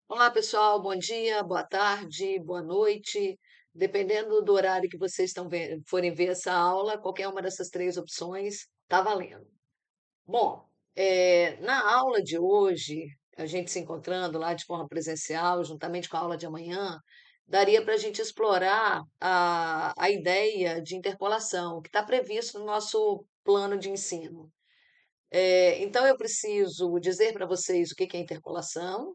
Olá, pessoal. Bom dia, boa tarde, boa noite. Dependendo do horário que vocês forem ver essa aula, qualquer uma dessas três opções está valendo. Bom, na aula de hoje, a gente se encontrando lá de forma presencial, juntamente com a aula de amanhã, daria para a gente explorar a ideia de interpolação, que está previsto no nosso plano de ensino. Então, eu preciso dizer para vocês o que que é interpolação,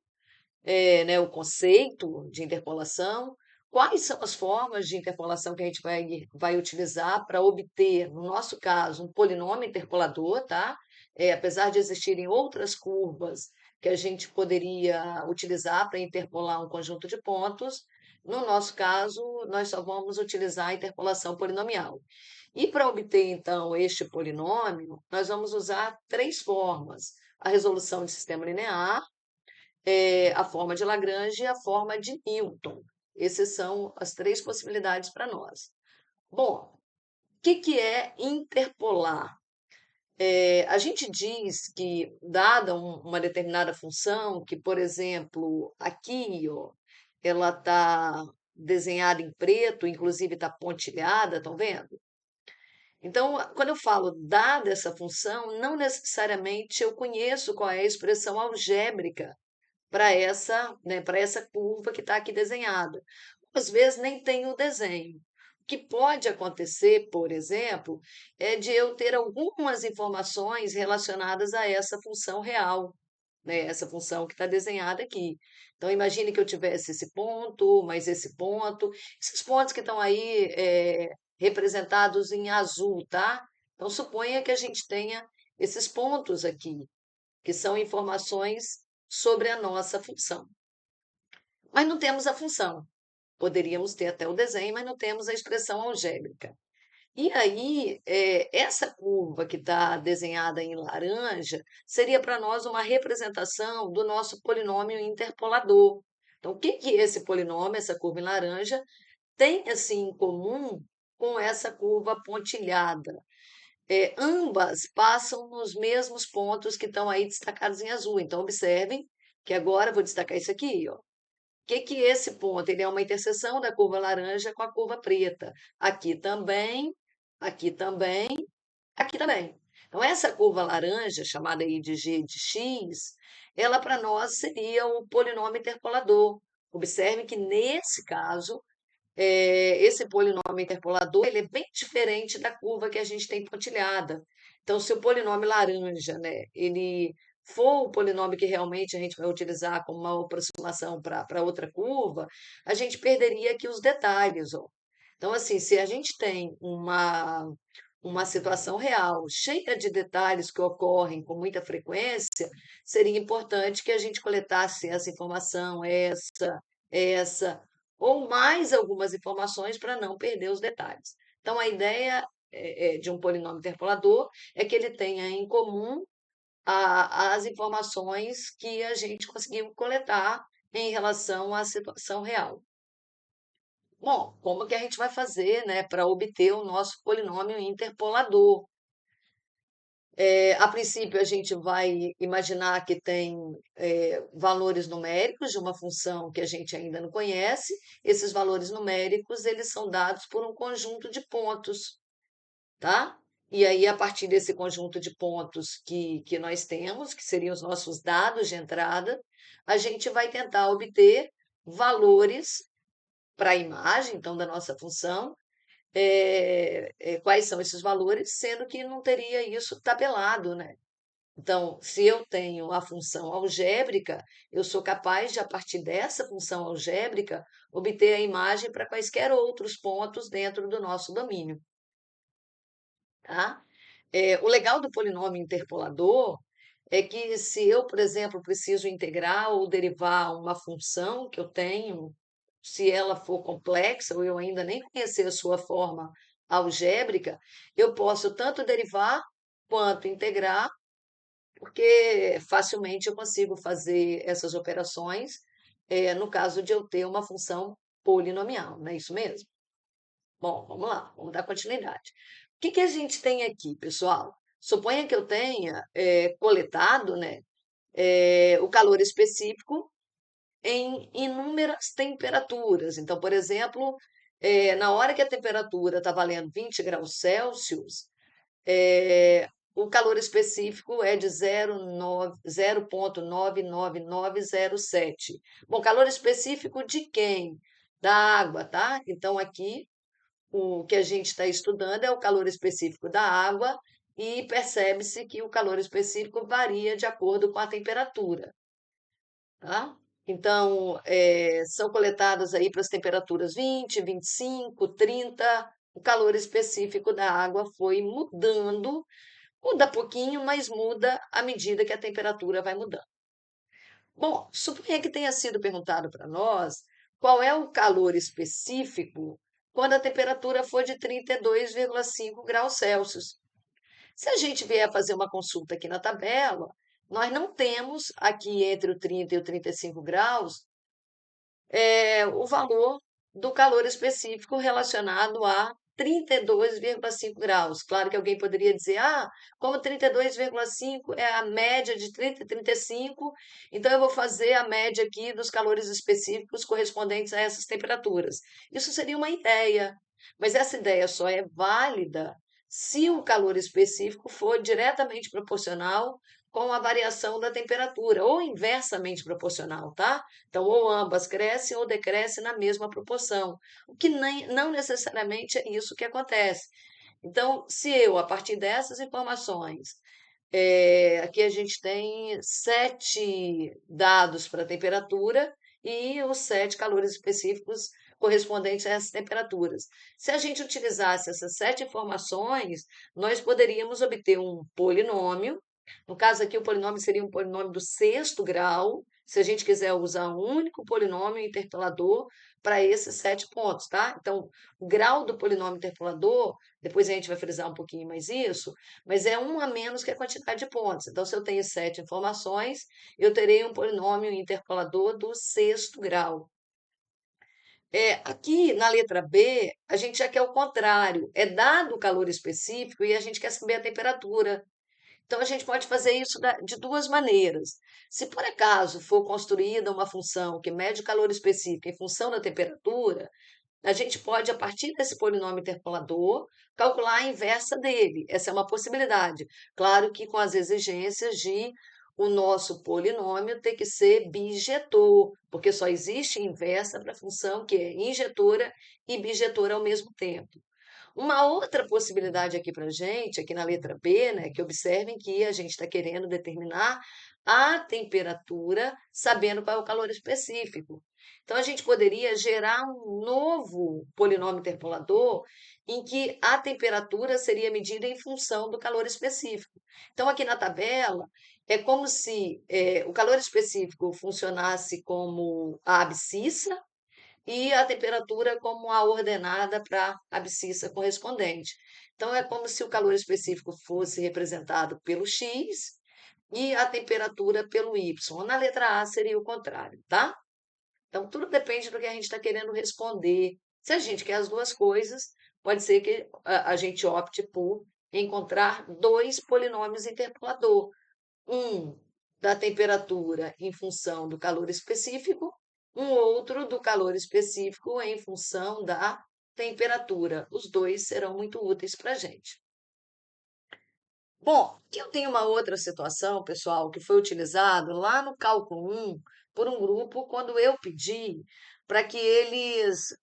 né, o conceito de interpolação, quais são as formas de interpolação que a gente vai utilizar para obter, no nosso caso, um polinômio interpolador, tá? Apesar de existirem outras curvas que a gente poderia utilizar para interpolar um conjunto de pontos, no nosso caso, nós só vamos utilizar a interpolação polinomial. E para obter, então, este polinômio, nós vamos usar três formas: a resolução de sistema linear, a forma de Lagrange e a forma de Newton. Essas são as três possibilidades para nós. Bom, o que é interpolar? A gente diz que, dada uma determinada função, que, por exemplo, aqui, ó, ela está desenhada em preto, inclusive está pontilhada, estão vendo? Então, quando eu falo dada essa função, não necessariamente eu conheço qual é a expressão algébrica para essa curva que está aqui desenhada. Às vezes nem tem o desenho. O que pode acontecer, por exemplo, é de eu ter algumas informações relacionadas a essa função real, né? Essa função que está desenhada aqui. Então, imagine que eu tivesse esse ponto, mais esse ponto, esses pontos que estão aí representados em azul, tá? Então, suponha que a gente tenha esses pontos aqui, que são informações sobre a nossa função. Mas não temos a função. Poderíamos ter até o desenho, mas não temos a expressão algébrica. E aí, essa curva que está desenhada em laranja seria para nós uma representação do nosso polinômio interpolador. Então, o que que esse polinômio, essa curva em laranja, tem assim em comum com essa curva pontilhada? Ambas passam nos mesmos pontos que estão aí destacados em azul. Então, observem que agora eu vou destacar isso aqui, ó. O que que esse ponto? Ele é uma interseção da curva laranja com a curva preta. Aqui também, aqui também, aqui também. Então, essa curva laranja, chamada aí de g de x, ela para nós seria o polinômio interpolador. Observe que nesse caso, esse polinômio interpolador ele é bem diferente da curva que a gente tem pontilhada. Então, se o polinômio laranja, né, ele for o polinômio que realmente a gente vai utilizar como uma aproximação para outra curva, a gente perderia aqui os detalhes, ó. Então, assim, se a gente tem uma situação real, cheia de detalhes que ocorrem com muita frequência, seria importante que a gente coletasse essa informação, essa, ou mais algumas informações para não perder os detalhes. Então, a ideia de um polinômio interpolador é que ele tenha em comum as informações que a gente conseguiu coletar em relação à situação real. Bom, como que a gente vai fazer, né, para obter o nosso polinômio interpolador? A princípio, a gente vai imaginar que tem valores numéricos de uma função que a gente ainda não conhece. Esses valores numéricos, eles são dados por um conjunto de pontos, tá? E aí, a partir desse conjunto de pontos que nós temos, que seriam os nossos dados de entrada, a gente vai tentar obter valores para a imagem, então, da nossa função, quais são esses valores, sendo que não teria isso tabelado, né? Então, se eu tenho a função algébrica, eu sou capaz de, a partir dessa função algébrica, obter a imagem para quaisquer outros pontos dentro do nosso domínio, tá? O legal do polinômio interpolador é que se eu, por exemplo, preciso integrar ou derivar uma função que eu tenho, se ela for complexa ou eu ainda nem conhecer a sua forma algébrica, eu posso tanto derivar quanto integrar, porque facilmente eu consigo fazer essas operações, no caso de eu ter uma função polinomial, não é isso mesmo? Bom, vamos lá, vamos dar continuidade. O que que a gente tem aqui, pessoal? Suponha que eu tenha coletado, né, o calor específico em inúmeras temperaturas. Então, por exemplo, na hora que a temperatura está valendo 20 graus Celsius, é, o calor específico é de 0,99907. Bom, calor específico de quem? Da água, tá? Então, aqui, o que a gente está estudando é o calor específico da água e percebe-se que o calor específico varia de acordo com a temperatura, tá? Então, são coletados aí para as temperaturas 20, 25, 30. O calor específico da água foi mudando, muda pouquinho, mas muda à medida que a temperatura vai mudando. Bom, suponha que tenha sido perguntado para nós qual é o calor específico quando a temperatura for de 32,5 graus Celsius. Se a gente vier fazer uma consulta aqui na tabela, nós não temos aqui entre o 30 e o 35 graus o valor do calor específico relacionado a 32,5 graus. Claro que alguém poderia dizer, como 32,5 é a média de 30 e 35, então eu vou fazer a média aqui dos calores específicos correspondentes a essas temperaturas. Isso seria uma ideia, mas essa ideia só é válida se o calor específico for diretamente proporcional com a variação da temperatura, ou inversamente proporcional, tá? Então, ou ambas crescem ou decrescem na mesma proporção, o que nem, não necessariamente é isso que acontece. Então, se eu, a partir dessas informações, aqui a gente tem 7 dados para a temperatura e os 7 calores específicos correspondentes a essas temperaturas. Se a gente utilizasse essas 7 informações, nós poderíamos obter um polinômio. No caso aqui, o polinômio seria um polinômio do sexto grau, se a gente quiser usar um único polinômio interpolador para esses 7 pontos, tá? Então, o grau do polinômio interpolador, depois a gente vai frisar um pouquinho mais isso, mas é um a menos que a quantidade de pontos. Então, se eu tenho 7 informações, eu terei um polinômio interpolador do sexto grau. Aqui na letra B, a gente já quer o contrário. É dado o calor específico e a gente quer saber a temperatura. Então, a gente pode fazer isso de duas maneiras. Se por acaso for construída uma função que mede o calor específico em função da temperatura, a gente pode, a partir desse polinômio interpolador, calcular a inversa dele. Essa é uma possibilidade. Claro que com as exigências de o nosso polinômio ter que ser bijetor, porque só existe inversa para a função que é injetora e bijetora ao mesmo tempo. Uma outra possibilidade aqui para a gente, aqui na letra B, né, que observem que a gente está querendo determinar a temperatura, sabendo qual é o calor específico. Então, a gente poderia gerar um novo polinômio interpolador em que a temperatura seria medida em função do calor específico. Então, aqui na tabela, é como se o calor específico funcionasse como a abscissa, e a temperatura como a ordenada para a abscissa correspondente. Então, é como se o calor específico fosse representado pelo X e a temperatura pelo Y. Na letra A seria o contrário, tá? Então, tudo depende do que a gente está querendo responder. Se a gente quer as duas coisas, pode ser que a gente opte por encontrar dois polinômios interpolador. Um da temperatura em função do calor específico, um outro do calor específico em função da temperatura. Os dois serão muito úteis para a gente. Bom, eu tenho uma outra situação, pessoal, que foi utilizado lá no cálculo 1 por um grupo quando eu pedi para que eles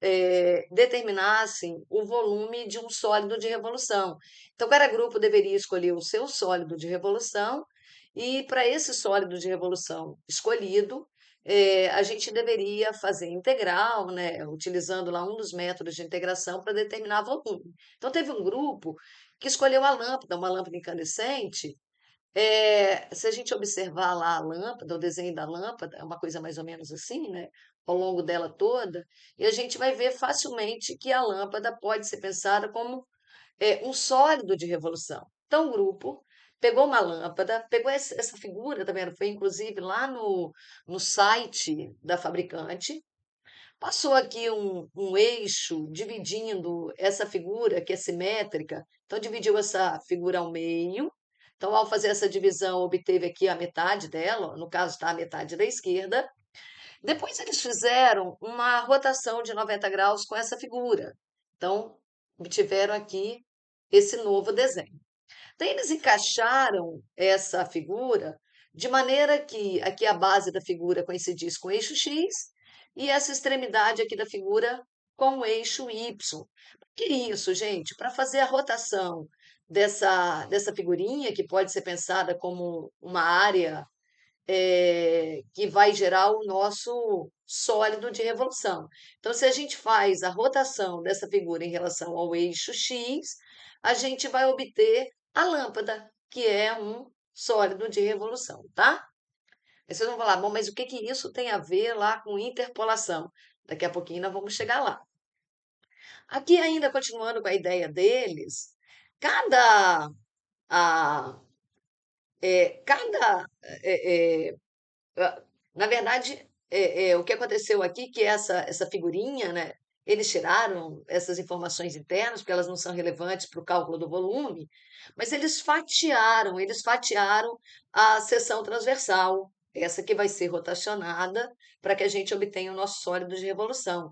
determinassem o volume de um sólido de revolução. Então, cada grupo deveria escolher o seu sólido de revolução e para esse sólido de revolução escolhido, a gente deveria fazer integral, né, utilizando lá um dos métodos de integração para determinar volume. Então, teve um grupo que escolheu a lâmpada, uma lâmpada incandescente. Se a gente observar lá a lâmpada, o desenho da lâmpada, é uma coisa mais ou menos assim, né? Ao longo dela toda, e a gente vai ver facilmente que a lâmpada pode ser pensada como um sólido de revolução. Então, o grupo pegou uma lâmpada, pegou essa figura, tá vendo? Foi inclusive lá no site da fabricante, passou aqui um eixo dividindo essa figura, que é simétrica, então dividiu essa figura ao meio. Então, ao fazer essa divisão, obteve aqui a metade dela, no caso está a metade da esquerda, Depois eles fizeram uma rotação de 90 graus com essa figura. Então, obtiveram aqui esse novo desenho. Então, eles encaixaram essa figura de maneira que aqui a base da figura coincidisse com o eixo X e essa extremidade aqui da figura com o eixo Y. Por que isso, gente? Para fazer a rotação dessa figurinha, que pode ser pensada como uma área que vai gerar o nosso sólido de revolução. Então, se a gente faz a rotação dessa figura em relação ao eixo X, a gente vai obter a lâmpada, que é um sólido de revolução, tá? Aí vocês vão falar, bom, mas o que que isso tem a ver lá com interpolação? Daqui a pouquinho nós vamos chegar lá. Aqui, ainda continuando com a ideia deles, cada, a, cada na verdade, o que aconteceu aqui, que essa figurinha, né, eles tiraram essas informações internas, porque elas não são relevantes para o cálculo do volume, mas eles fatiaram a seção transversal, essa que vai ser rotacionada para que a gente obtenha o nosso sólido de revolução.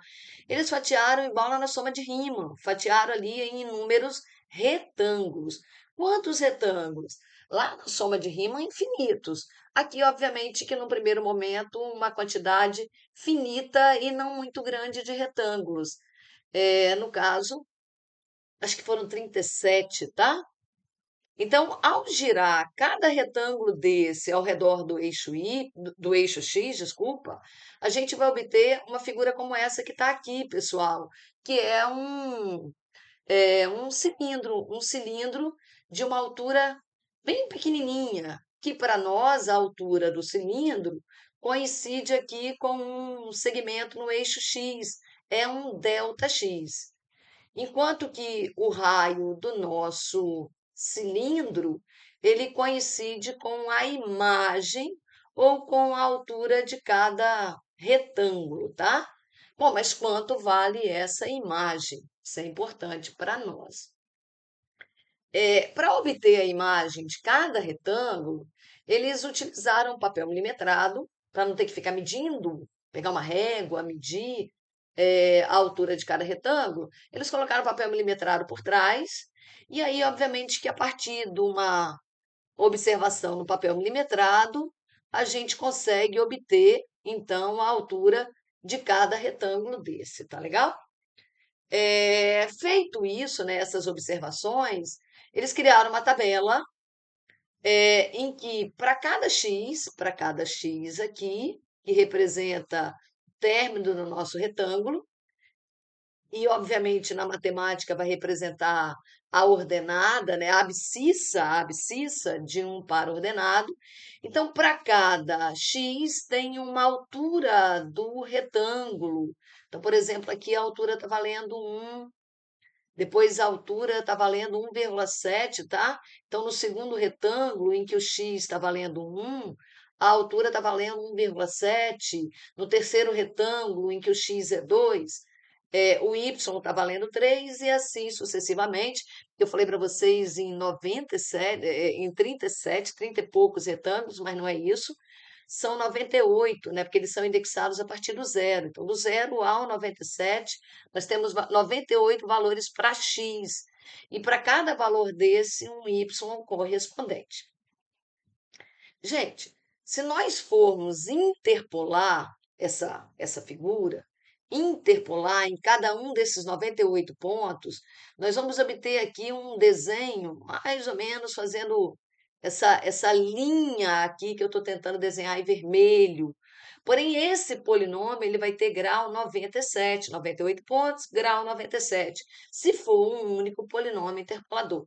Eles fatiaram igual lá na soma de Riemann, fatiaram ali em inúmeros retângulos. Quantos retângulos? Lá na soma de Riemann, infinitos. Aqui, obviamente, que no primeiro momento, uma quantidade finita e não muito grande de retângulos. No caso, acho que foram 37, tá? Então, ao girar cada retângulo desse ao redor do eixo do eixo X, desculpa, a gente vai obter uma figura como essa que está aqui, pessoal, que é um cilindro de uma altura bem pequenininha, que para nós a altura do cilindro coincide aqui com um segmento no eixo X, é um delta X. Enquanto que o raio do nosso cilindro, ele coincide com a imagem ou com a altura de cada retângulo, tá? Bom, mas quanto vale essa imagem? Isso é importante para nós. Para obter a imagem de cada retângulo, eles utilizaram papel milimetrado, para não ter que ficar medindo, pegar uma régua, medir a altura de cada retângulo. Eles colocaram papel milimetrado por trás, e aí, obviamente, que a partir de uma observação no papel milimetrado, a gente consegue obter, então, a altura de cada retângulo desse, tá legal? Feito isso, né, essas observações, eles criaram uma tabela em que para cada x aqui, que representa o término do nosso retângulo, e obviamente na matemática vai representar a ordenada, né, a abscissa de um par ordenado. Então, para cada x tem uma altura do retângulo. Então, por exemplo, aqui a altura está valendo 1. Depois a altura está valendo 1,7, tá? Então, no segundo retângulo, em que o x está valendo 1, a altura está valendo 1,7. No terceiro retângulo, em que o x é 2, o y está valendo 3 e assim sucessivamente. Eu falei para vocês em 97, em 37, 30 e poucos retângulos, mas não é isso. São 98, né? Porque eles são indexados a partir do zero. Então, do zero ao 97, nós temos 98 valores para x. E para cada valor desse, um y correspondente. Gente, se nós formos interpolar essa figura, interpolar em cada um desses 98 pontos, nós vamos obter aqui um desenho, mais ou menos fazendo essa linha aqui que eu estou tentando desenhar em vermelho. Porém, esse polinômio ele vai ter grau 97, 98 pontos, grau 97, se for um único polinômio interpolador.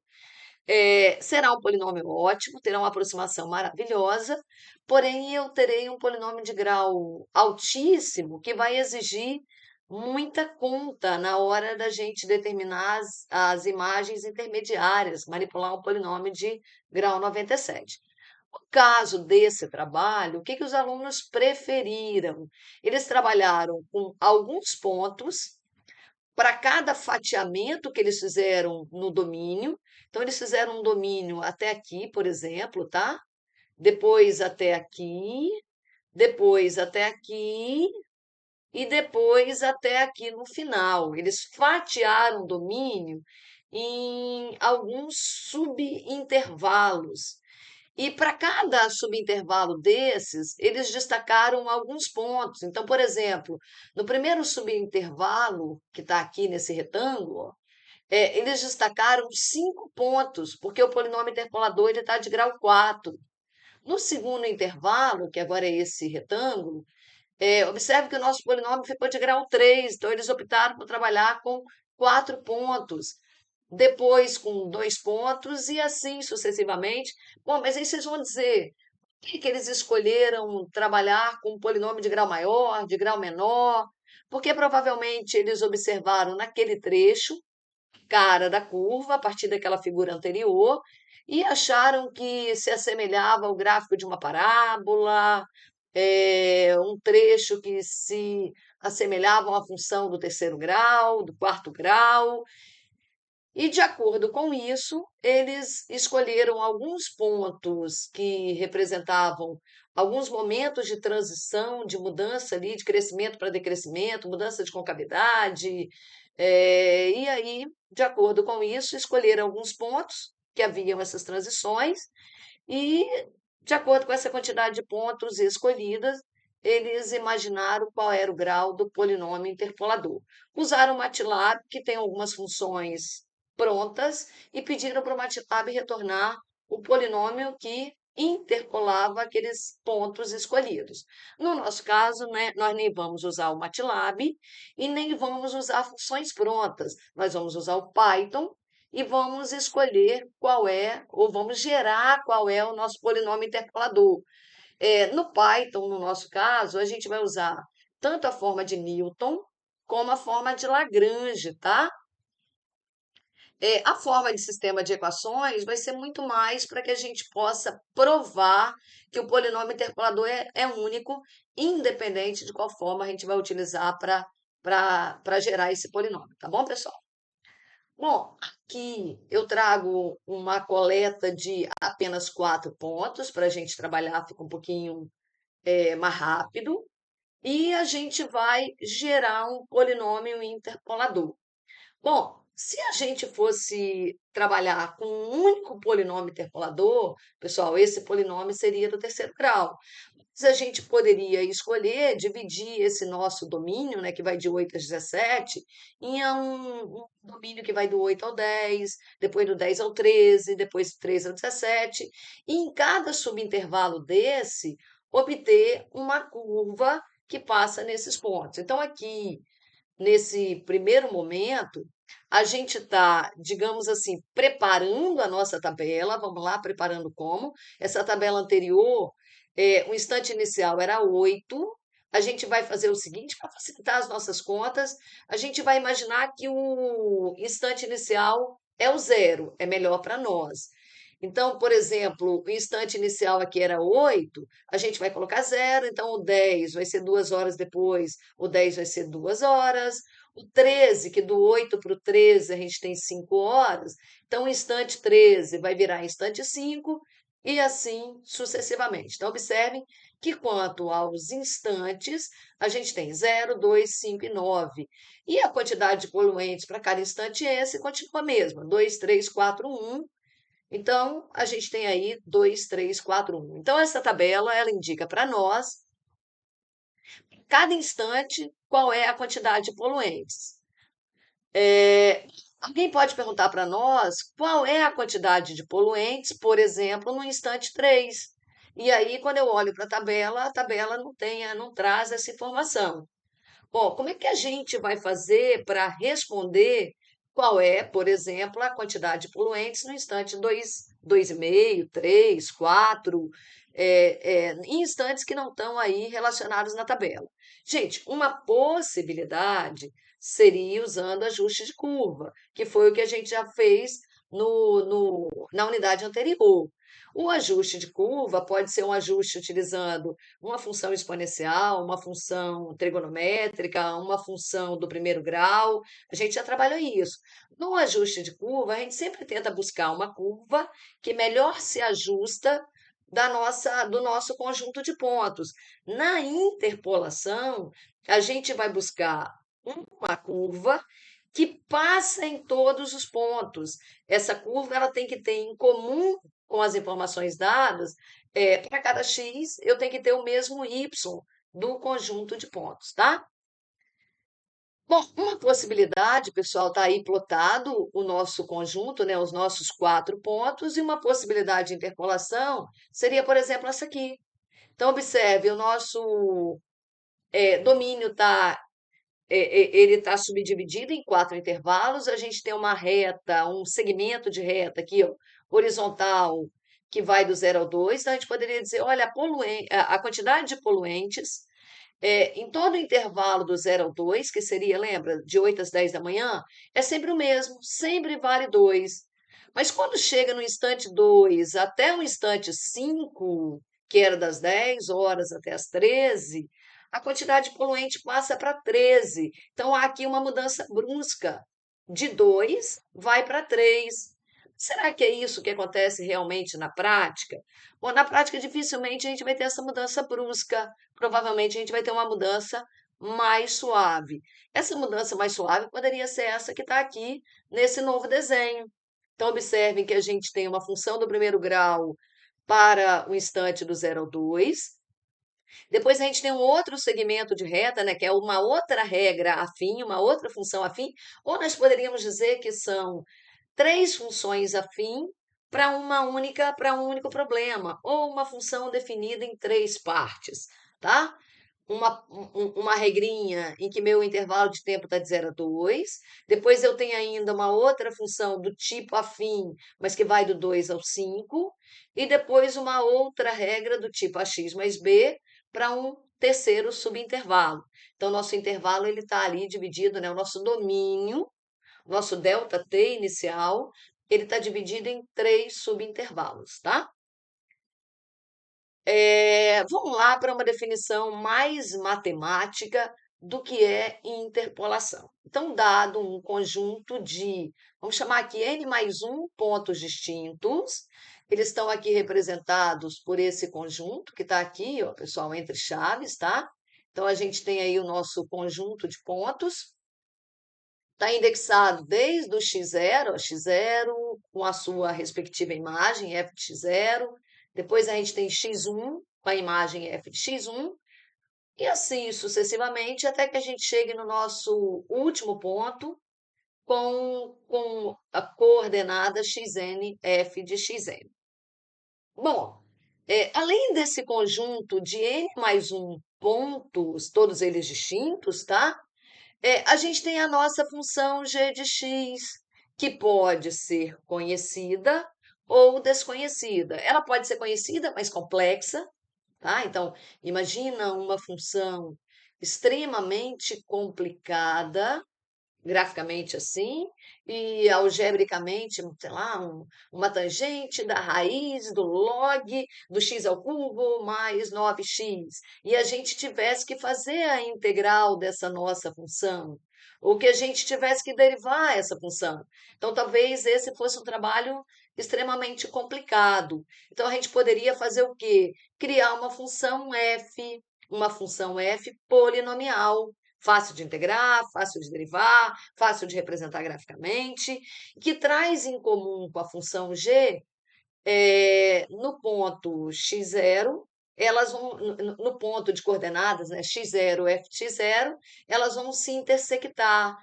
Será um polinômio ótimo, terá uma aproximação maravilhosa, porém eu terei um polinômio de grau altíssimo que vai exigir muita conta na hora da gente determinar as imagens intermediárias, manipular um polinômio de grau 97. No caso desse trabalho, o que que os alunos preferiram? Eles trabalharam com alguns pontos para cada fatiamento que eles fizeram no domínio. Então, eles fizeram um domínio até aqui, por exemplo, tá? Depois até aqui, depois até aqui e depois até aqui no final. Eles fatiaram o domínio em alguns subintervalos. E para cada subintervalo desses, eles destacaram alguns pontos. Então, por exemplo, no primeiro subintervalo, que está aqui nesse retângulo, ó, eles destacaram 5 pontos, porque o polinômio interpolador está de grau 4. No segundo intervalo, que agora é esse retângulo, observe que o nosso polinômio ficou de grau 3, então eles optaram por trabalhar com 4 pontos, depois com 2 pontos e assim sucessivamente. Bom, mas aí vocês vão dizer, por que que eles escolheram trabalhar com um polinômio de grau maior, de grau menor? Porque provavelmente eles observaram naquele trecho cara da curva, a partir daquela figura anterior, e acharam que se assemelhava ao gráfico de uma parábola, um trecho que se assemelhava a uma função do terceiro grau, do quarto grau, e de acordo com isso, eles escolheram alguns pontos que representavam alguns momentos de transição, de mudança ali, de crescimento para decrescimento, mudança de concavidade, e aí, de acordo com isso, escolheram alguns pontos que haviam essas transições e, de acordo com essa quantidade de pontos escolhidas, eles imaginaram qual era o grau do polinômio interpolador. Usaram o MATLAB, que tem algumas funções prontas, e pediram para o MATLAB retornar o polinômio que interpolava aqueles pontos escolhidos. No nosso caso, né, nós nem vamos usar o MATLAB e nem vamos usar funções prontas. Nós vamos usar o Python e vamos escolher qual é, ou vamos gerar qual é o nosso polinômio interpolador. No Python, no nosso caso, a gente vai usar tanto a forma de Newton como a forma de Lagrange, tá? A forma de sistema de equações vai ser muito mais para que a gente possa provar que o polinômio interpolador é único, independente de qual forma a gente vai utilizar para gerar esse polinômio, tá bom, pessoal? Bom, aqui eu trago uma coleta de apenas 4 pontos para a gente trabalhar, fica um pouquinho mais rápido, e a gente vai gerar um polinômio interpolador. Bom, se a gente fosse trabalhar com um único polinômio interpolador, pessoal, esse polinômio seria do terceiro grau. Mas a gente poderia escolher dividir esse nosso domínio, né, que vai de 8 a 17, em um domínio que vai do 8 ao 10, depois do 10 ao 13, depois do 13 ao 17, e em cada subintervalo desse, obter uma curva que passa nesses pontos. Então, aqui, nesse primeiro momento, a gente está, digamos assim, preparando a nossa tabela. Vamos lá, preparando como? Essa tabela anterior, o instante inicial era 8. A gente vai fazer o seguinte, para facilitar as nossas contas, a gente vai imaginar que o instante inicial é o zero, é melhor para nós. Então, por exemplo, o instante inicial aqui era 8, a gente vai colocar zero, então o 10 vai ser 2 horas depois, o 10 vai ser 2 horas, o 13, que do 8 para o 13 a gente tem 5 horas, então o instante 13 vai virar instante 5 e assim sucessivamente. Então, observem que quanto aos instantes, a gente tem 0, 2, 5 e 9. E a quantidade de poluentes para cada instante esse continua a mesma, 2, 3, 4, 1. Então, a gente tem aí 2, 3, 4, 1. Então, essa tabela, ela indica para nós, cada instante, qual é a quantidade de poluentes. Alguém pode perguntar para nós qual é a quantidade de poluentes, por exemplo, no instante 3. E aí, quando eu olho para a tabela não traz essa informação. Bom, como é que a gente vai fazer para responder qual é, por exemplo, a quantidade de poluentes no instante 2, 2,5, 3, 4, em instantes que não estão aí relacionados na tabela? Gente, uma possibilidade seria usando ajuste de curva, que foi o que a gente já fez na unidade anterior. O ajuste de curva pode ser um ajuste utilizando uma função exponencial, uma função trigonométrica, uma função do primeiro grau. A gente já trabalhou isso. No ajuste de curva, a gente sempre tenta buscar uma curva que melhor se ajusta do nosso conjunto de pontos. Na interpolação, a gente vai buscar uma curva que passa em todos os pontos. Essa curva ela tem que ter em comum com as informações dadas, para cada x, eu tenho que ter o mesmo y do conjunto de pontos, tá? Bom, uma possibilidade, pessoal, está aí plotado o nosso conjunto, né, os nossos 4 pontos, e uma possibilidade de interpolação seria, por exemplo, essa aqui. Então, observe, o nosso domínio ele está subdividido em 4 intervalos. A gente tem uma reta, um segmento de reta aqui, ó, horizontal, que vai do 0 ao 2. Então, a gente poderia dizer, olha, a quantidade de poluentes em todo o intervalo do 0 ao 2, que seria, lembra, de 8 às 10 da manhã, é sempre o mesmo, sempre vale 2. Mas quando chega no instante 2 até o instante 5, que era das 10 horas até as 13, a quantidade de poluente passa para 13. Então há aqui uma mudança brusca. De 2 vai para 3. Será que é isso que acontece realmente na prática? Bom, na prática, dificilmente a gente vai ter essa mudança brusca. Provavelmente a gente vai ter uma mudança mais suave. Essa mudança mais suave poderia ser essa que está aqui nesse novo desenho. Então, observem que a gente tem uma função do primeiro grau para o instante do 0 ao 2. Depois a gente tem um outro segmento de reta, né, que é uma outra regra afim, uma outra função afim, ou nós poderíamos dizer que são 3 funções afim para um único problema, ou uma função definida em 3 partes, tá? Uma regrinha em que meu intervalo de tempo está de 0 a 2. Depois eu tenho ainda uma outra função do tipo afim, mas que vai do 2 ao 5. E depois uma outra regra do tipo ax mais b para um terceiro subintervalo. Então, nosso intervalo ele está ali dividido, né? O nosso domínio, nosso ΔT inicial, ele está dividido em 3 subintervalos, tá? Vamos lá para uma definição mais matemática do que é interpolação. Então, dado um conjunto de, vamos chamar aqui n mais 1 pontos distintos, eles estão aqui representados por esse conjunto que está aqui, ó, pessoal, entre chaves, tá? Então, a gente tem aí o nosso conjunto de pontos, está indexado desde o x0, x0, com a sua respectiva imagem, f de x0. Depois a gente tem x1, com a imagem f de x1. E assim sucessivamente, até que a gente chegue no nosso último ponto, com a coordenada xn, f de xn. Bom, além desse conjunto de n mais 1 pontos, todos eles distintos, tá? A gente tem a nossa função g de x, que pode ser conhecida ou desconhecida. Ela pode ser conhecida, mas complexa, tá? Então, imagina uma função extremamente complicada, graficamente assim, e algebricamente, sei lá, uma tangente da raiz do log do x ao cubo mais 9x, e a gente tivesse que fazer a integral dessa nossa função, ou que a gente tivesse que derivar essa função. Então, talvez esse fosse um trabalho extremamente complicado. Então, a gente poderia fazer o quê? Criar uma função f polinomial, fácil de integrar, fácil de derivar, fácil de representar graficamente, que traz em comum com a função g, no ponto x0, elas vão, no ponto de coordenadas, né, x0, f de x0, elas vão se intersectar.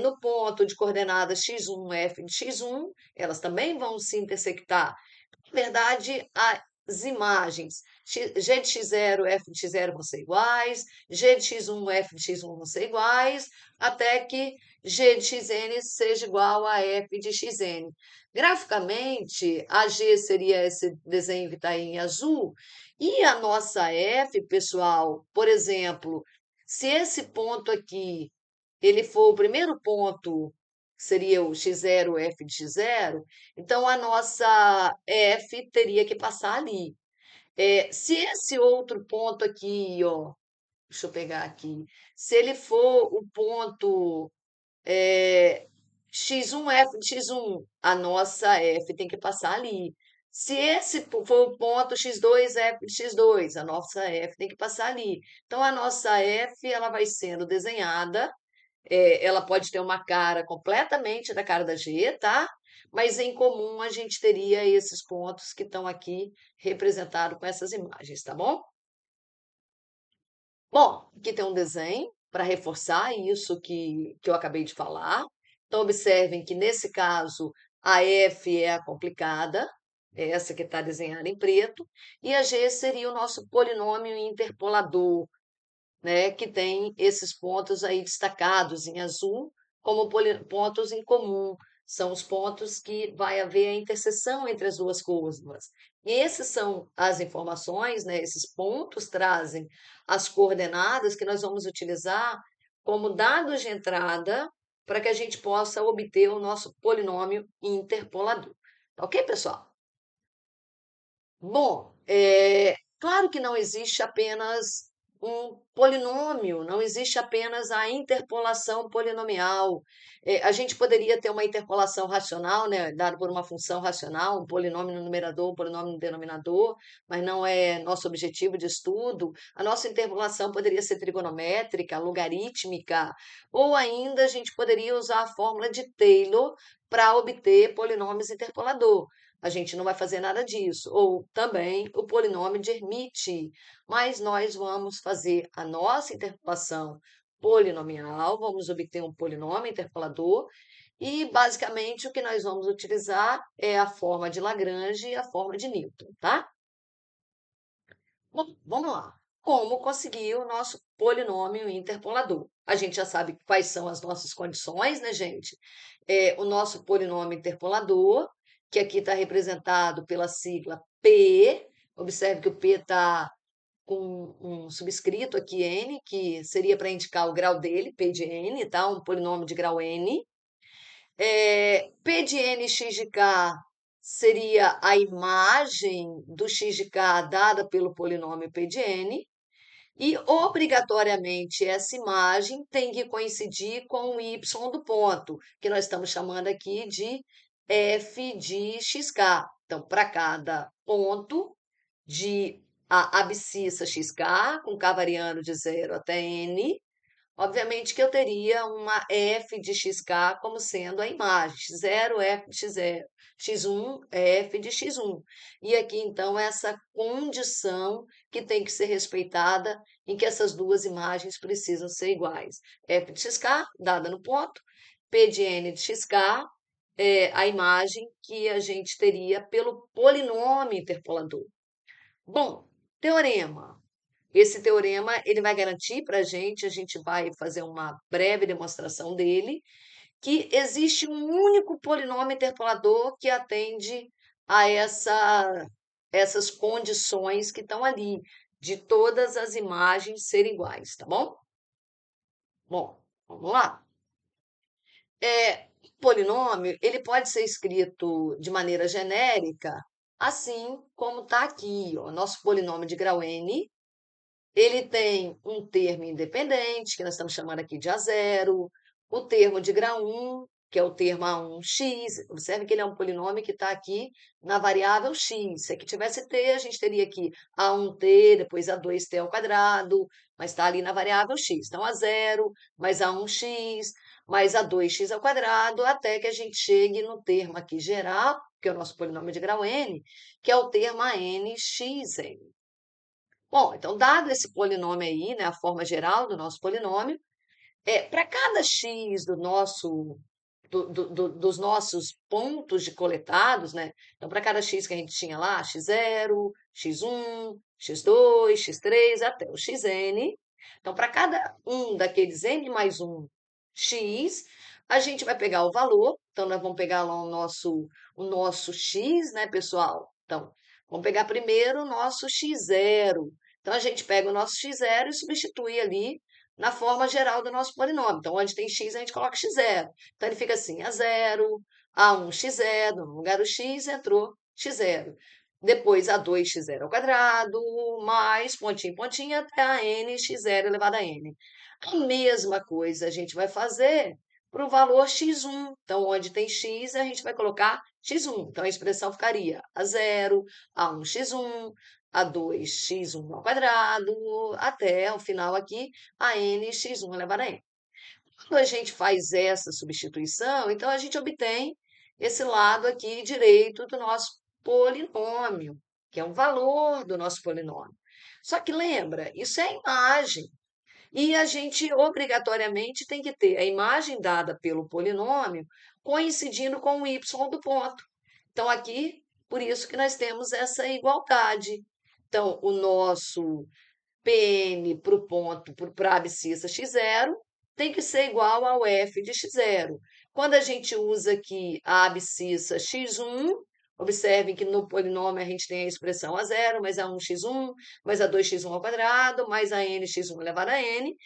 No ponto de coordenadas x1, f de x1, elas também vão se intersectar. Na verdade, as imagens g de x0, f de x0 vão ser iguais, g de x1, f de x1 vão ser iguais, até que g de xn seja igual a f de xn. Graficamente, a g seria esse desenho que está aí em azul, e a nossa f, pessoal, por exemplo, se esse ponto aqui ele for o primeiro ponto, seria o x0, f de x0, então a nossa f teria que passar ali. Se esse outro ponto aqui, ó, deixa eu pegar aqui, se ele for o ponto x1, f de x1, a nossa f tem que passar ali. Se esse for o ponto x2, f de x2, a nossa f tem que passar ali. Então, a nossa f ela vai sendo desenhada, ela pode ter uma cara completamente da cara da G, tá? Mas em comum a gente teria esses pontos que estão aqui representados com essas imagens, tá bom? Bom, aqui tem um desenho para reforçar isso que eu acabei de falar. Então, observem que nesse caso a F é a complicada, é essa que está desenhada em preto, e a G seria o nosso polinômio interpolador, né, que tem esses pontos aí destacados em azul como pontos em comum. São os pontos que vai haver a interseção entre as duas curvas. E esses são as informações, né, esses pontos trazem as coordenadas que nós vamos utilizar como dados de entrada para que a gente possa obter o nosso polinômio interpolador. Tá ok, pessoal? Bom, claro que não existe apenas um polinômio, não existe apenas a interpolação polinomial. A gente poderia ter uma interpolação racional, né, dada por uma função racional, um polinômio no numerador, um polinômio no denominador, mas não é nosso objetivo de estudo. A nossa interpolação poderia ser trigonométrica, logarítmica, ou ainda a gente poderia usar a fórmula de Taylor para obter polinômios interpolador. A gente não vai fazer nada disso. Ou também o polinômio de Hermite, mas nós vamos fazer a nossa interpolação polinomial, vamos obter um polinômio interpolador, e basicamente o que nós vamos utilizar é a forma de Lagrange e a forma de Newton, tá? Bom, vamos lá. Como conseguir o nosso polinômio interpolador? A gente já sabe quais são as nossas condições, né, gente? O nosso polinômio interpolador, que aqui está representado pela sigla P. Observe que o P está com um subscrito aqui, N, que seria para indicar o grau dele, P de N, tá? Um polinômio de grau N. P de n x de k seria a imagem do x de k dada pelo polinômio P de n, e obrigatoriamente essa imagem tem que coincidir com o y do ponto, que nós estamos chamando aqui de f de xk. Então, para cada ponto de a abscissa xk, com k variando de 0 até n, obviamente que eu teria uma f de xk como sendo a imagem, x0, f de x0, x1, f de x1. E aqui, então, essa condição que tem que ser respeitada, em que essas duas imagens precisam ser iguais. F de xk, dada no ponto, P de n de xk, é a imagem que a gente teria pelo polinômio interpolador. Bom, teorema. Esse teorema ele vai garantir para a gente vai fazer uma breve demonstração dele, que existe um único polinômio interpolador que atende a essas condições que estão ali, de todas as imagens serem iguais, tá bom? Bom, vamos lá. O polinômio ele pode ser escrito de maneira genérica, assim como está aqui, ó, nosso polinômio de grau n. Ele tem um termo independente, que nós estamos chamando aqui de A0, o termo de grau 1, que é o termo A1x. Observe que ele é um polinômio que está aqui na variável x. Se aqui tivesse t, a gente teria aqui A1t, depois A2t ao quadrado, mas está ali na variável x. Então, A0 mais A1x mais A2x ao quadrado, até que a gente chegue no termo aqui geral, que é o nosso polinômio de grau n, que é o termo ANxn. Bom, então, dado esse polinômio aí, né, a forma geral do nosso polinômio, para cada x dos nossos pontos de coletados, né? Então, para cada x que a gente tinha lá, x0, x1, x2, x3, até o xn. Então, para cada um daqueles n mais um x, a gente vai pegar o valor. Então, nós vamos pegar lá o nosso x, né, pessoal? Então, vamos pegar primeiro o nosso x0. Então, a gente pega o nosso x0 e substitui ali na forma geral do nosso polinômio. Então, onde tem x, a gente coloca x0. Então, ele fica assim, A0, A1x0, no lugar do x entrou x0. Depois, A2x0 ao quadrado, mais pontinho, pontinho, até a n x0 elevado a n. A mesma coisa a gente vai fazer para o valor x1. Então, onde tem x, a gente vai colocar x1. Então, a expressão ficaria A0, A1x1, A2x1 ao quadrado, até o final aqui, a n x1 elevado a n. Quando a gente faz essa substituição, então a gente obtém esse lado aqui direito do nosso polinômio, que é um valor do nosso polinômio. Só que lembra, isso é imagem. E a gente obrigatoriamente tem que ter a imagem dada pelo polinômio coincidindo com o y do ponto. Então, aqui, por isso que nós temos essa igualdade. Então, o nosso Pn para o ponto, para a abscissa x0, tem que ser igual ao f de x0. Quando a gente usa aqui a abscissa x1, observem que no polinômio a gente tem a expressão A0, mais A1x1, mais A2x1 ao quadrado, mais a nx1 elevado a n.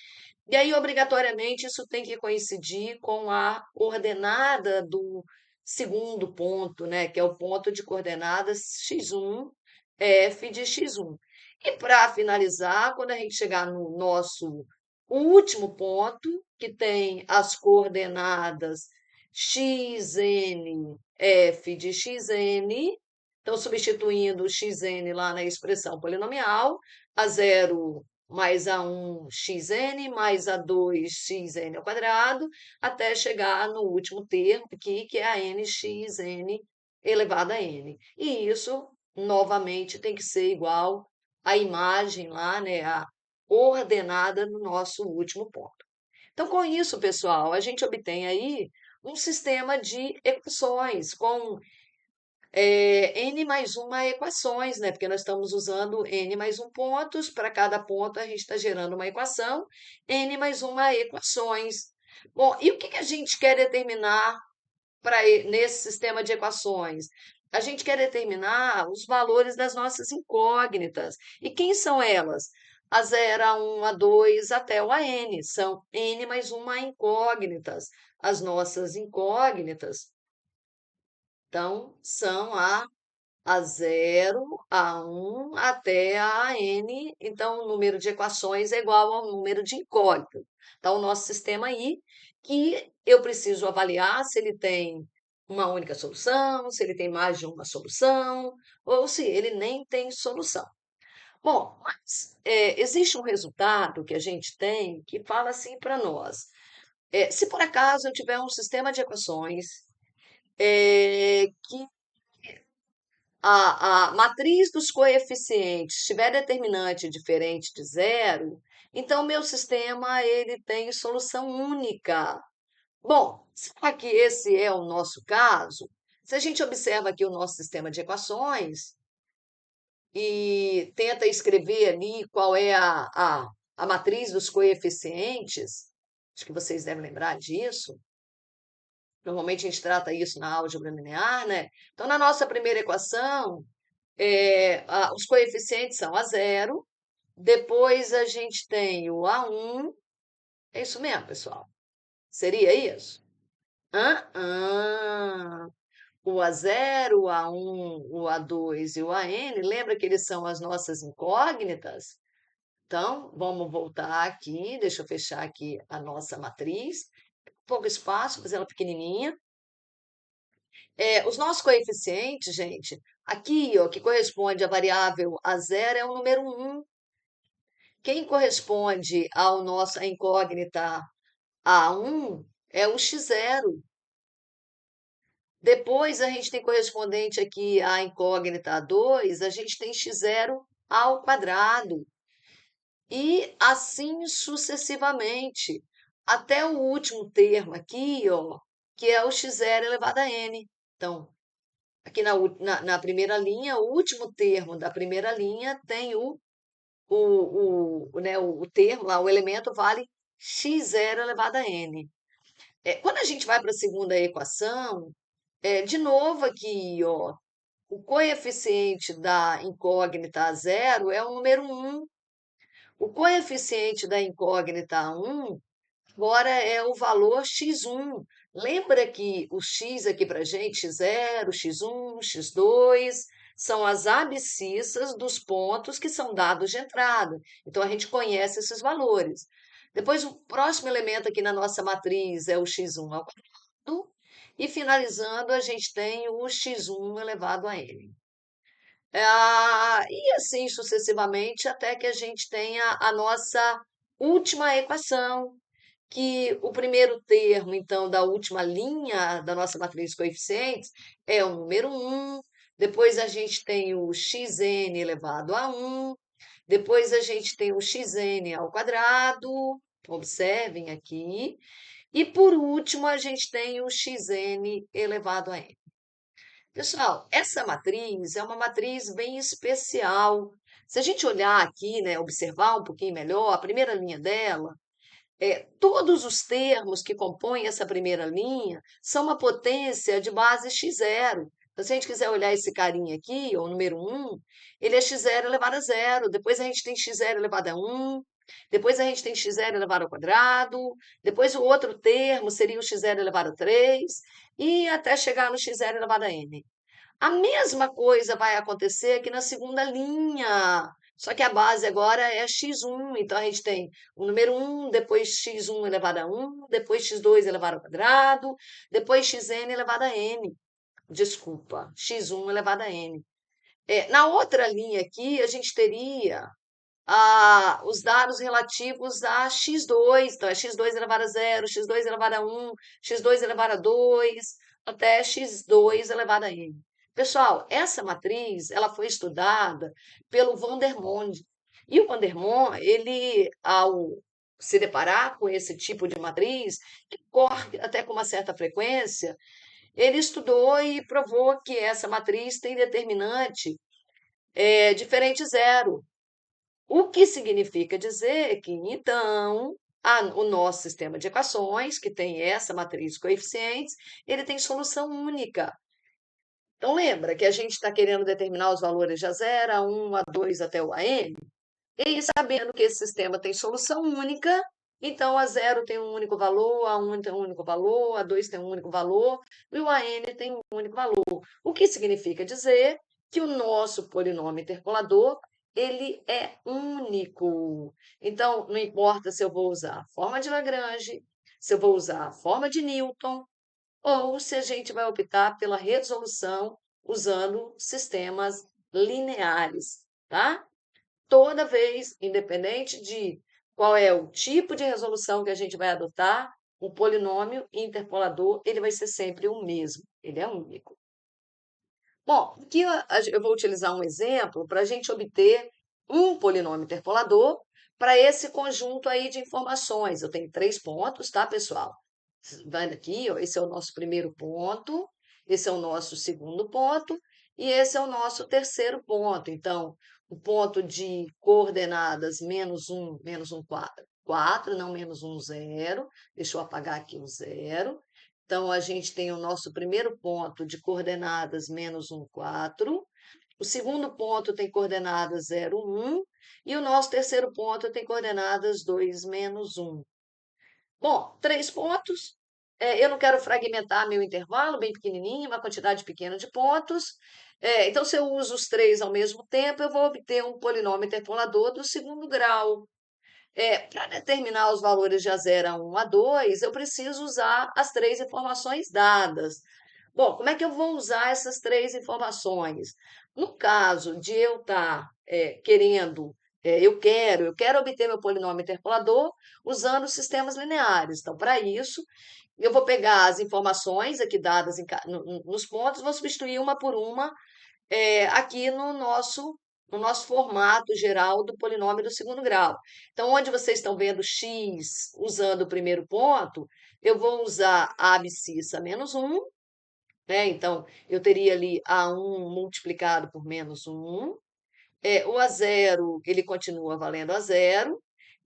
E aí, obrigatoriamente, isso tem que coincidir com a ordenada do segundo ponto, né? Que é o ponto de coordenadas x1, f de x1. E para finalizar, quando a gente chegar no nosso último ponto, que tem as coordenadas xn, f de xn, então substituindo o xn lá na expressão polinomial, A0 mais A1xn mais A2xn ao quadrado, até chegar no último termo aqui, que é a nxn elevado a n. E isso, novamente, tem que ser igual à imagem lá, né, a ordenada no nosso último ponto. Então, com isso, pessoal, a gente obtém aí um sistema de equações com n mais uma equações, né? Porque nós estamos usando n mais um pontos, para cada ponto a gente está gerando uma equação, n mais uma equações. Bom, e o que a gente quer determinar nesse sistema de equações? A gente quer determinar os valores das nossas incógnitas. E quem são elas? A 0, a 1, a 2, até o AN. São n mais uma incógnitas. As nossas incógnitas, então, são a 0, a 1 até a n. Então, o número de equações é igual ao número de incógnitas. Então, o nosso sistema aí, que eu preciso avaliar se ele tem uma única solução, se ele tem mais de uma solução, ou se ele nem tem solução. Bom, mas existe um resultado que a gente tem que fala assim para nós. Se por acaso eu tiver um sistema de equações que a matriz dos coeficientes tiver determinante diferente de zero, então meu sistema ele tem solução única. Bom, será que esse é o nosso caso? Se a gente observa aqui o nosso sistema de equações e tenta escrever ali qual é a matriz dos coeficientes, acho que vocês devem lembrar disso. Normalmente a gente trata isso na álgebra linear, né? Então, na nossa primeira equação, os coeficientes são A0, depois a gente tem o A1, é isso mesmo, pessoal? Seria isso? O A0, o A1, o A2 e o AN, lembra que eles são as nossas incógnitas? Então, vamos voltar aqui, deixa eu fechar aqui a nossa matriz, pouco espaço, fazer ela pequenininha. Os nossos coeficientes, gente, aqui, ó, que corresponde à variável A0 é o número 1. Quem corresponde ao nossa incógnita A1 é o x0. Depois a gente tem correspondente aqui à incógnita A2, a gente tem x0 ao quadrado. E assim sucessivamente, até o último termo aqui, ó, que é o x0 elevado a n. Então, aqui na primeira linha, o último termo da primeira linha tem o termo lá, o elemento vale x0 elevado a n. Quando a gente vai para a segunda equação, de novo aqui, ó, o coeficiente da incógnita a 0 é o número 1. O coeficiente da incógnita 1 agora é o valor x1. Lembra que o x aqui para a gente, x0, x1, x2, são as abscissas dos pontos que são dados de entrada. Então, a gente conhece esses valores. Depois, o próximo elemento aqui na nossa matriz é o x1 ao quadrado. E finalizando, a gente tem o x1 elevado a n. E assim sucessivamente, até que a gente tenha a nossa última equação, que o primeiro termo, então, da última linha da nossa matriz de coeficientes é o número 1, depois a gente tem o xn elevado a 1, depois a gente tem o xn ao quadrado, observem aqui, e por último a gente tem o xn elevado a n. Pessoal, essa matriz é uma matriz bem especial. Se a gente olhar aqui, né, observar um pouquinho melhor, a primeira linha dela, todos os termos que compõem essa primeira linha são uma potência de base x0. Então, se a gente quiser olhar esse carinha aqui, o número 1, ele é x0 elevado a zero. Depois a gente tem x0 elevado a 1. Depois a gente tem x0 elevado ao quadrado. Depois o outro termo seria o x0 elevado a 3. E até chegar no x0 elevado a n. A mesma coisa vai acontecer aqui na segunda linha. Só que a base agora é x1. Então a gente tem o número 1, depois x1 elevado a 1, depois x2 elevado ao quadrado, depois xn elevado a n. Desculpa, x1 elevado a n. Na outra linha aqui, a gente teria os dados relativos a x2. Então, é x2 elevado a zero, x2 elevado a 1, x2 elevado a 2, até x2 elevado a n. Pessoal, essa matriz ela foi estudada pelo Vandermonde. E o Vandermonde, ele, ao se deparar com esse tipo de matriz, que ocorre até com uma certa frequência, ele estudou e provou que essa matriz tem determinante diferente zero. O que significa dizer que, então, o nosso sistema de equações, que tem essa matriz de coeficientes, ele tem solução única. Então, lembra que a gente está querendo determinar os valores de A0, A1, A2 até o AN? E sabendo que esse sistema tem solução única, então A0 tem um único valor, A1 tem um único valor, A2 tem um único valor, e o AN tem um único valor. O que significa dizer que o nosso polinômio interpolador, ele é único. Então, não importa se eu vou usar a forma de Lagrange, se eu vou usar a forma de Newton, ou se a gente vai optar pela resolução usando sistemas lineares, tá? Toda vez, independente de qual é o tipo de resolução que a gente vai adotar, o polinômio interpolador ele vai ser sempre o mesmo, ele é único. Bom, aqui eu vou utilizar um exemplo para a gente obter um polinômio interpolador para esse conjunto aí de informações. Eu tenho 3 pontos, tá, pessoal? Vendo aqui, ó, esse é o nosso primeiro ponto, esse é o nosso segundo ponto e esse é o nosso terceiro ponto. Então, o ponto de coordenadas -1, -1, 4, não -1, 0. Deixa eu apagar aqui o 0. Então, a gente tem o nosso primeiro ponto de coordenadas -1, 4. O segundo ponto tem coordenadas 0, 1. E o nosso terceiro ponto tem coordenadas 2, -1. Bom, 3 pontos. Eu não quero fragmentar meu intervalo, bem pequenininho, uma quantidade pequena de pontos. Então, se eu uso os três ao mesmo tempo, eu vou obter um polinômio interpolador do segundo grau. Para determinar os valores de A0, A1, A2, eu preciso usar as 3 informações dadas. Bom, como é que eu vou usar essas 3 informações? No caso de eu estar querendo, eu quero obter meu polinômio interpolador usando sistemas lineares. Então, para isso, eu vou pegar as informações aqui dadas nos pontos, vou substituir uma por uma aqui no nosso formato geral do polinômio do segundo grau. Então, onde vocês estão vendo x usando o primeiro ponto, eu vou usar a abscissa -1, né? Então, eu teria ali A1 multiplicado por -1. O A0, ele continua valendo A0.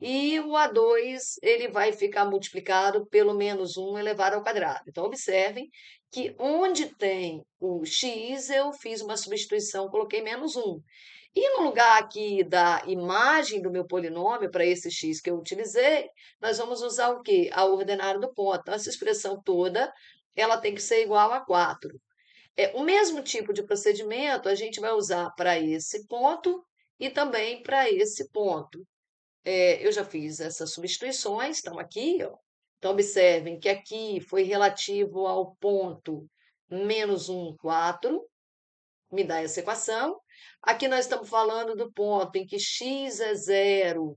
E o A2, ele vai ficar multiplicado pelo -1 elevado ao quadrado. Então, observem que onde tem o x, eu fiz uma substituição, coloquei -1. E no lugar aqui da imagem do meu polinômio, para esse x que eu utilizei, nós vamos usar o quê? A ordenada do ponto. Então, essa expressão toda, ela tem que ser igual a 4. O mesmo tipo de procedimento a gente vai usar para esse ponto e também para esse ponto. eu já fiz essas substituições, estão aqui, ó. Então, observem que aqui foi relativo ao ponto -1, 4, me dá essa equação. Aqui nós estamos falando do ponto em que x é 0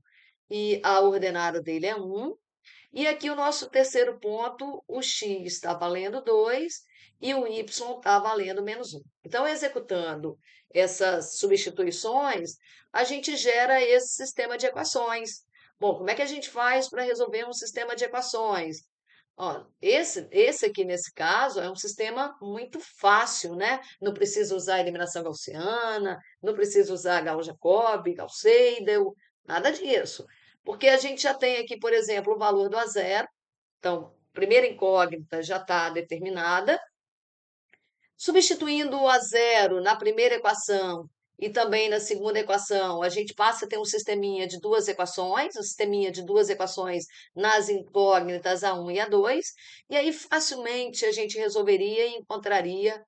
e a ordenada dele é 1. E aqui o nosso terceiro ponto, o x está valendo 2 e o y está valendo -1. Então, executando essas substituições, a gente gera esse sistema de equações. Bom, como é que a gente faz para resolver um sistema de equações? Ó, esse aqui, nesse caso, é um sistema muito fácil, né? Não precisa usar eliminação gaussiana, não precisa usar Gauss-Jacobi, Gauss-Seidel, nada disso. Porque a gente já tem aqui, por exemplo, o valor do A zero. Então, primeira incógnita já está determinada. Substituindo o A zero na primeira equação e também na segunda equação, a gente passa a ter um sisteminha de duas equações, um sisteminha de duas equações nas incógnitas A1 e A2, e aí facilmente a gente resolveria e encontraria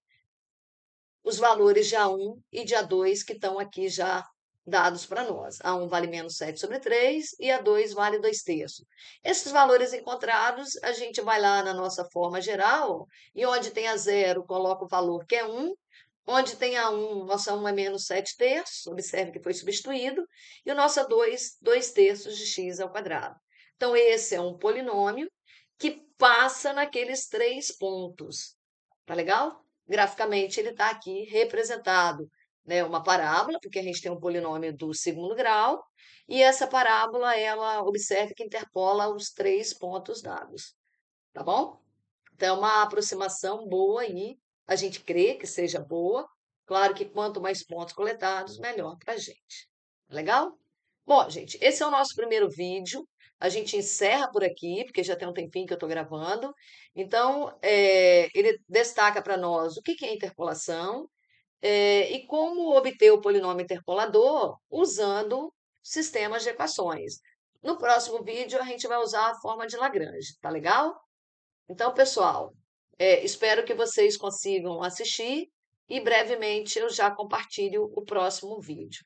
os valores de A1 e de A2 que estão aqui já dados para nós. A1 vale -7/3 e A2 vale 2/3. Esses valores encontrados, a gente vai lá na nossa forma geral, e onde tem A0, coloca o valor que é 1, onde tem A1, nossa 1 é -7/3, observe que foi substituído, e o nosso A2, 2/3 de x ao quadrado. Então, esse é um polinômio que passa naqueles três pontos. Tá legal? Graficamente, ele está aqui representado, né, uma parábola, porque a gente tem um polinômio do segundo grau, e essa parábola, ela observe que interpola os três pontos dados, tá bom? Então, é uma aproximação boa aí, a gente crê que seja boa. Claro que quanto mais pontos coletados, melhor para a gente. Legal? Bom, gente, esse é o nosso primeiro vídeo. A gente encerra por aqui, porque já tem um tempinho que eu estou gravando. Então, ele destaca para nós o que é interpolação, e como obter o polinômio interpolador usando sistemas de equações. No próximo vídeo, a gente vai usar a forma de Lagrange, tá legal? Então, pessoal, espero que vocês consigam assistir e brevemente eu já compartilho o próximo vídeo.